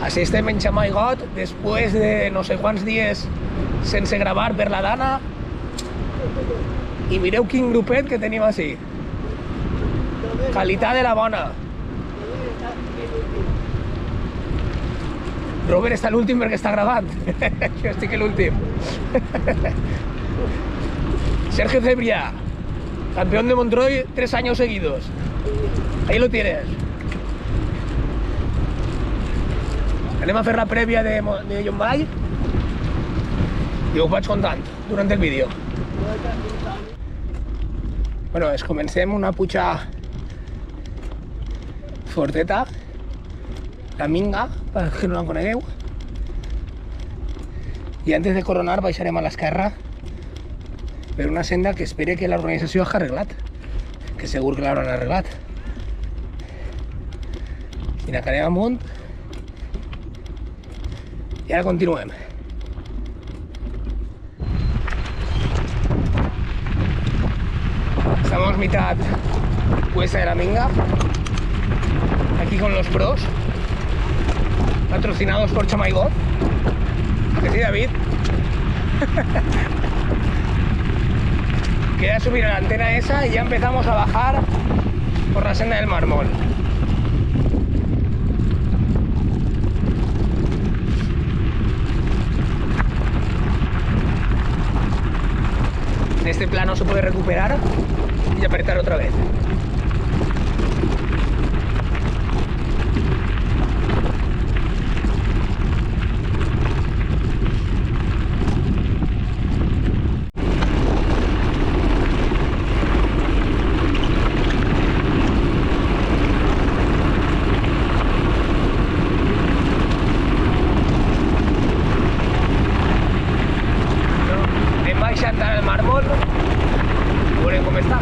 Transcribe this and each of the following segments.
Així estem en Xamaigot, després de no sé quants dies sense gravar per la Dana. I mireu quin grupet que tenim així. Qualitat de la bona. Robert està l'últim perquè està gravant. Jo estic l'últim. Sergio Cebrià, campeón de Montreuil 3 años seguidos. Ahí lo tienes. Anem a fer la prèvia de Llombai i us vaig contant durant el vídeo. Bueno, comencem una puja forteta, la Minga, per que no la conegueu. I antes de coronar baixarem a l'esquerra per una senda que espere que l'organització hagi arreglat, que segur que l'hauran arreglat. I anem amunt i ara continuem. Estamos mitad cuesta de la Minga, aquí con los pros, patrocinados por Xamaigot. ¿Que sí, David? Queda subir a la antena esa y ya empezamos a bajar por la senda del mármol. En este plano se puede recuperar y apretar otra vez. Anem baixant al mármol, veurem com està.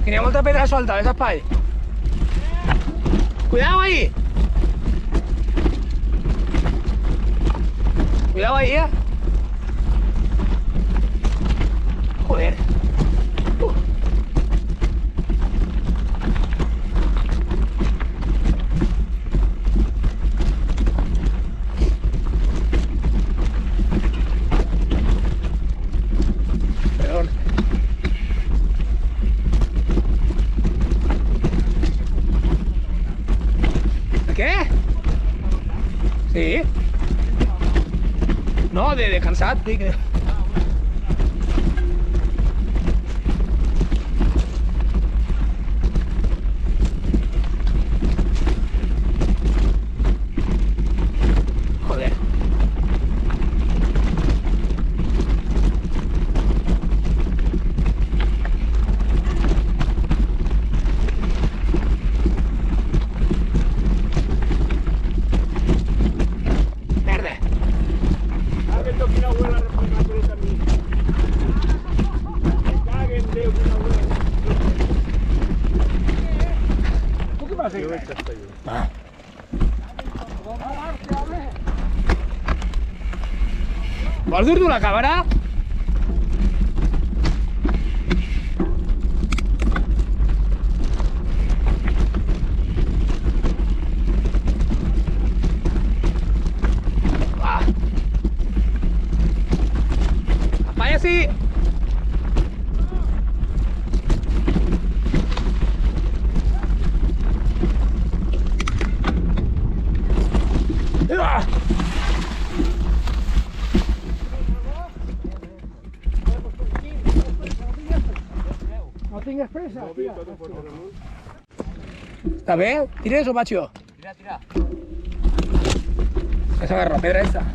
Que n'hi ha molta pedra solta, ves espai. Cuidado ahí. Cuidado ahí, Joder. Perdón. ¿Qué? Sí. No, de cansat, sí que... Joder. Verde. Ah. Vols dur-te la càmera? Va. Apanya sí. Ah. No tingues pressa. Està bé? Tires o vaig jo? Tira. Ja s'agarra la pedra esta.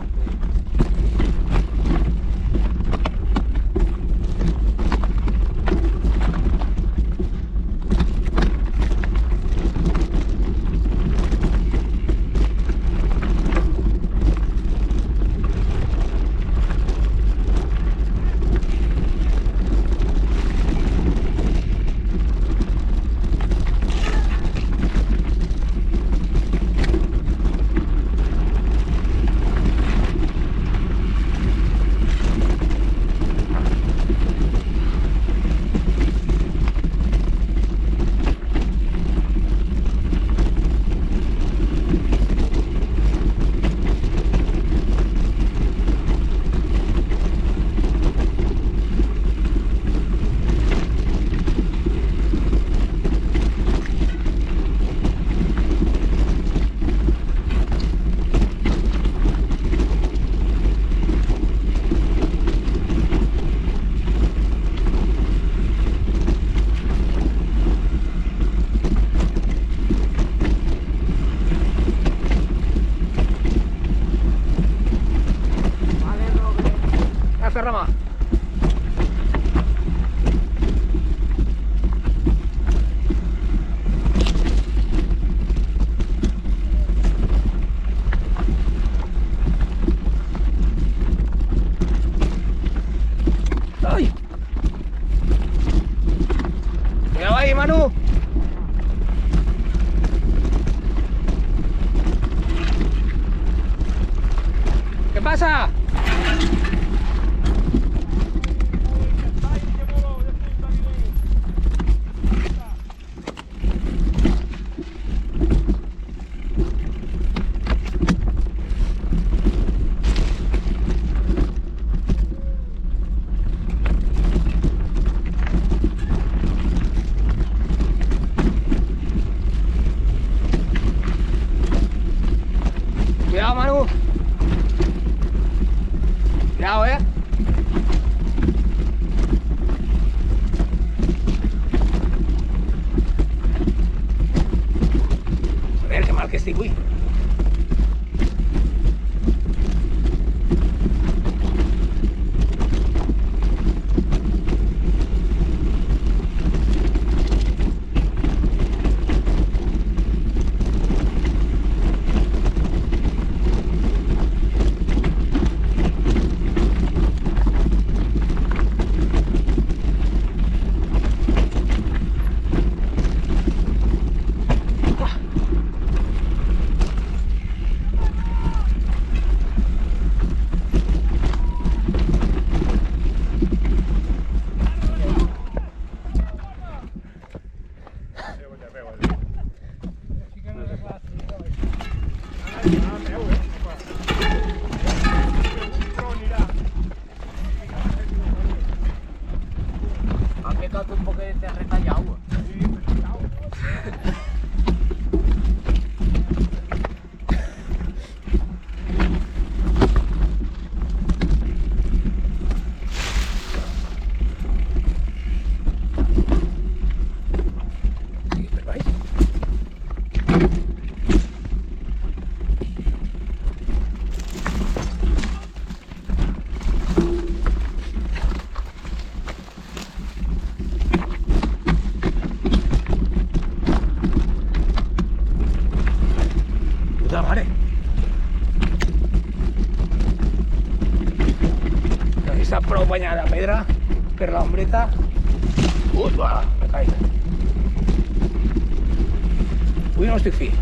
Rama. ¡Ay! Cuidado ahí, Manu. ¿Qué pasa? Cuidado, Manu. Cuidado, Joder, qué mal que estic, uy. Està prou banyada de pedra per l'ombreta. Ui, va, me caic. Avui no estic fi.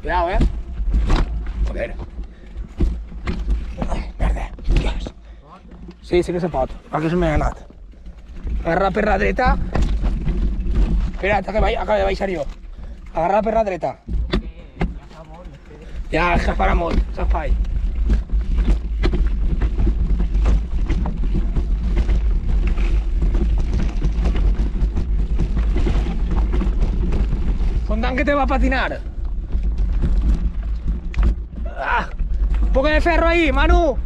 Cuidado, Joder. Ai, merda. Dios. Sí, sí que se pot. Aquí se m'ha anat. Agarra per la dreta. Espera't, acaba de baixar jo. Agarra per la dreta. Ja, és que farà molt, s'espai. Contant que te va a patinar. ¡Ah! ¡Un poco de ferro ahí, Manu!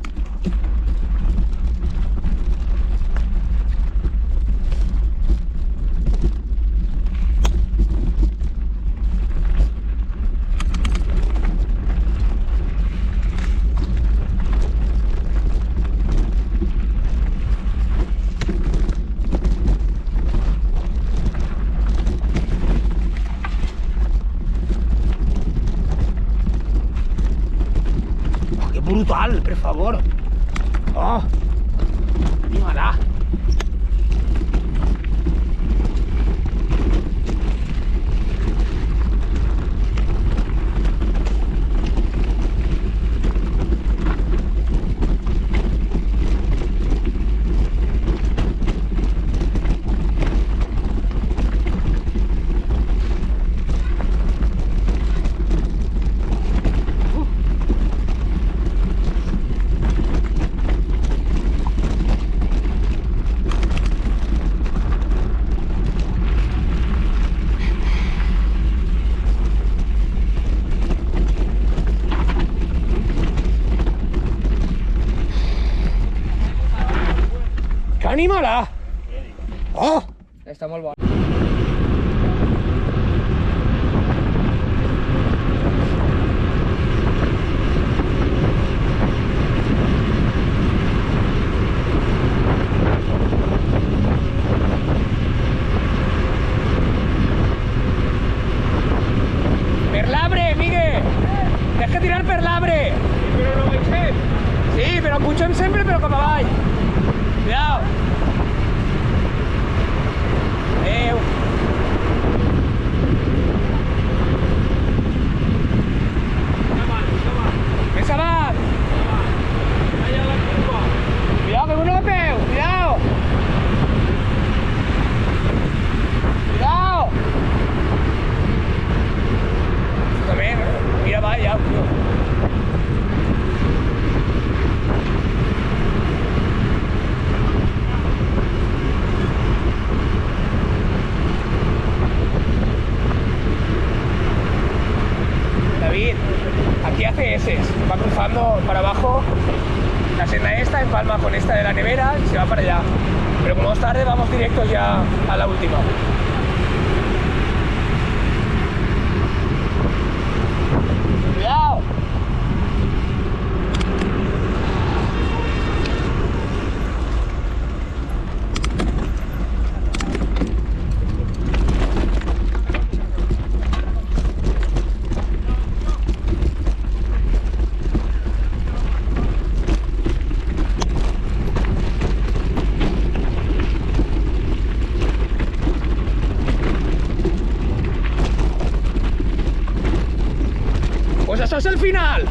Brutal, por favor. Oh, mímala. Anímala! Oh! Està molt bona. Per l'arbre, Miguel! Tens que tirar per l'arbre! Sí, però no baixem! Sí, però pugem sempre, però cap avall! Cuidao! Adéu! Més avant! Cuidao, que uno de peu! Cuidao! Cuidao! També, mira, va, ja, tio. Aquí hace S, va cruzando para abajo la senda esta, empalma con esta de la nevera y se va para allá. Pero como es tarde, vamos directos ya a la última. eso es el final.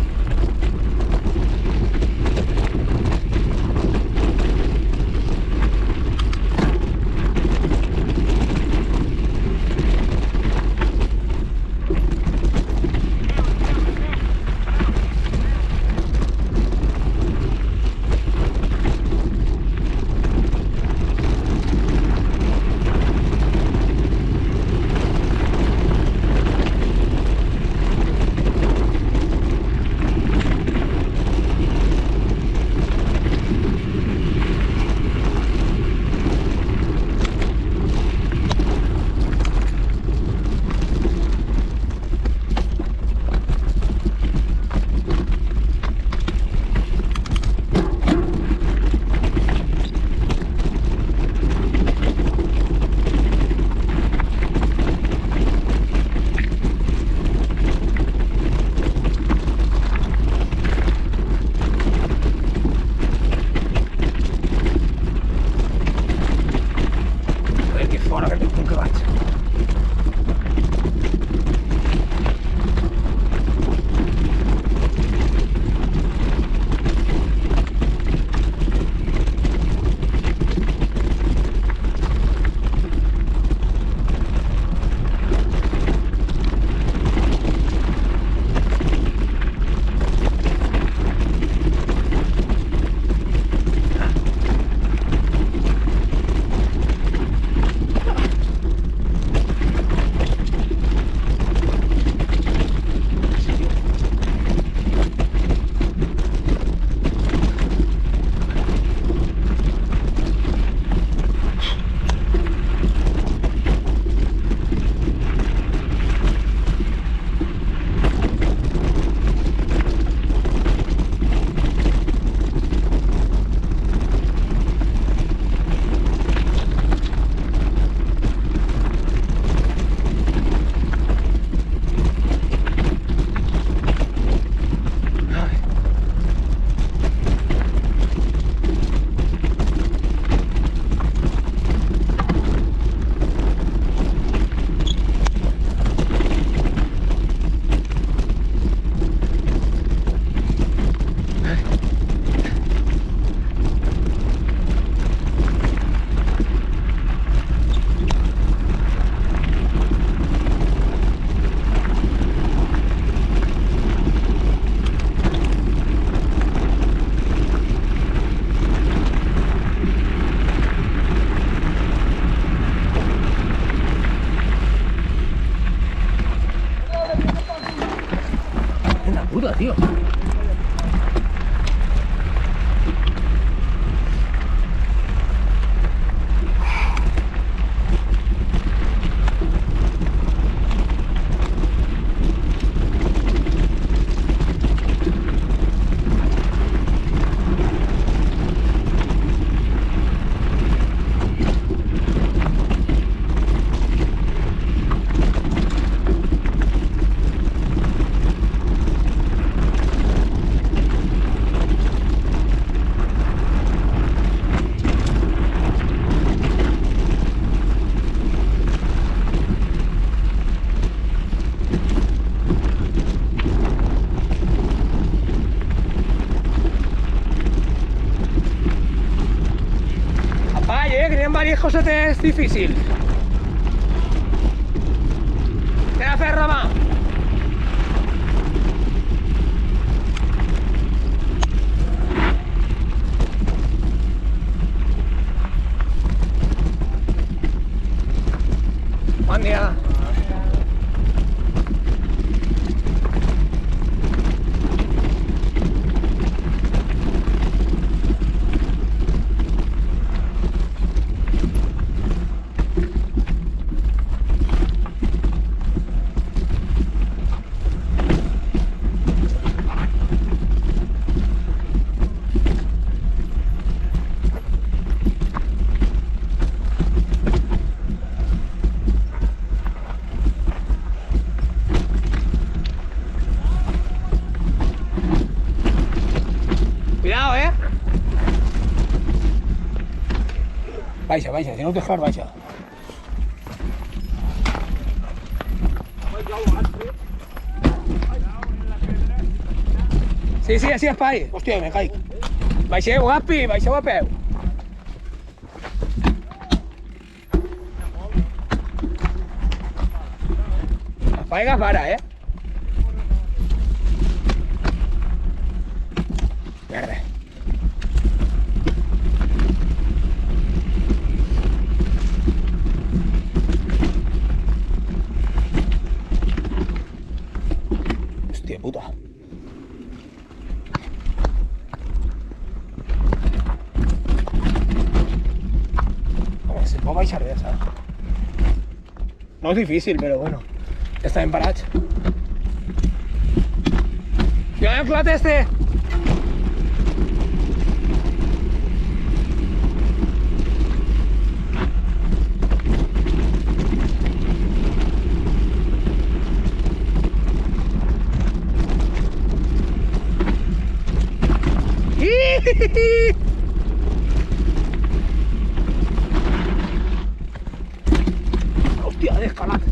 Tío. Varias cosas es difícil. Queda ferro más. Buen día. Baixa, baixa, si no ho dejar, baixa. Sí, sí, així espai. Hòstia, me caic. Baixeu, guapi, baixeu a peu. Apaiga para, Merda. Hòstia puta. Home, se pot baixar bé, saps? No és difícil, però bueno. Ja estem parats. ¡Cuidado el clat este! Hòstia, descalat.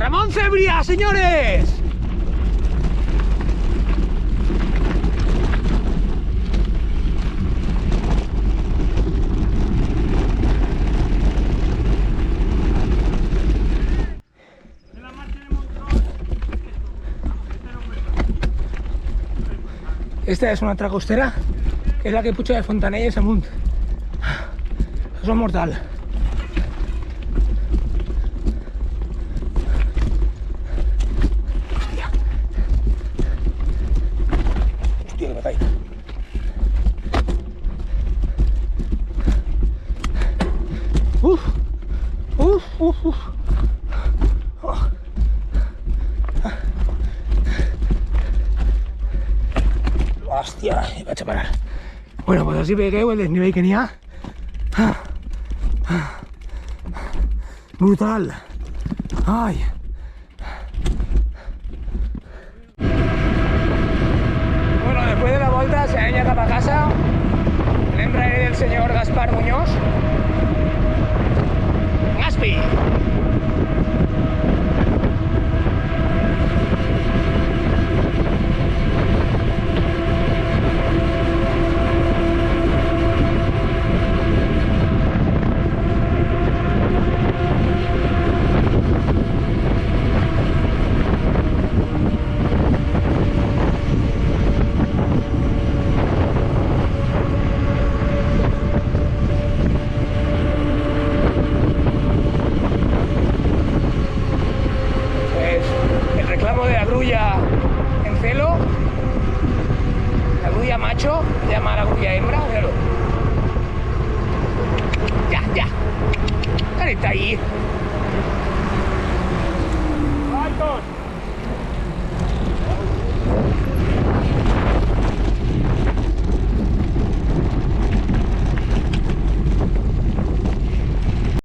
¡Ramón Cebria, señores! Esta és una altra costera, que és la que puja de Fontanelles amunt. Això és mortal. Hòstia, que me caic. Uf! Uf, uf, uf! Oh. Hòstia, vaig a parar. Bueno, pues així veieu el desnivell que n'hi ha. Brutal. Ai. Bueno, después de la volta se aña cap a casa. L'embraer del señor Gaspar Muñoz. Gaspi. En celo, la grulla macho, se llama la grulla hembra, míralo. Ya, ya. Está ahí.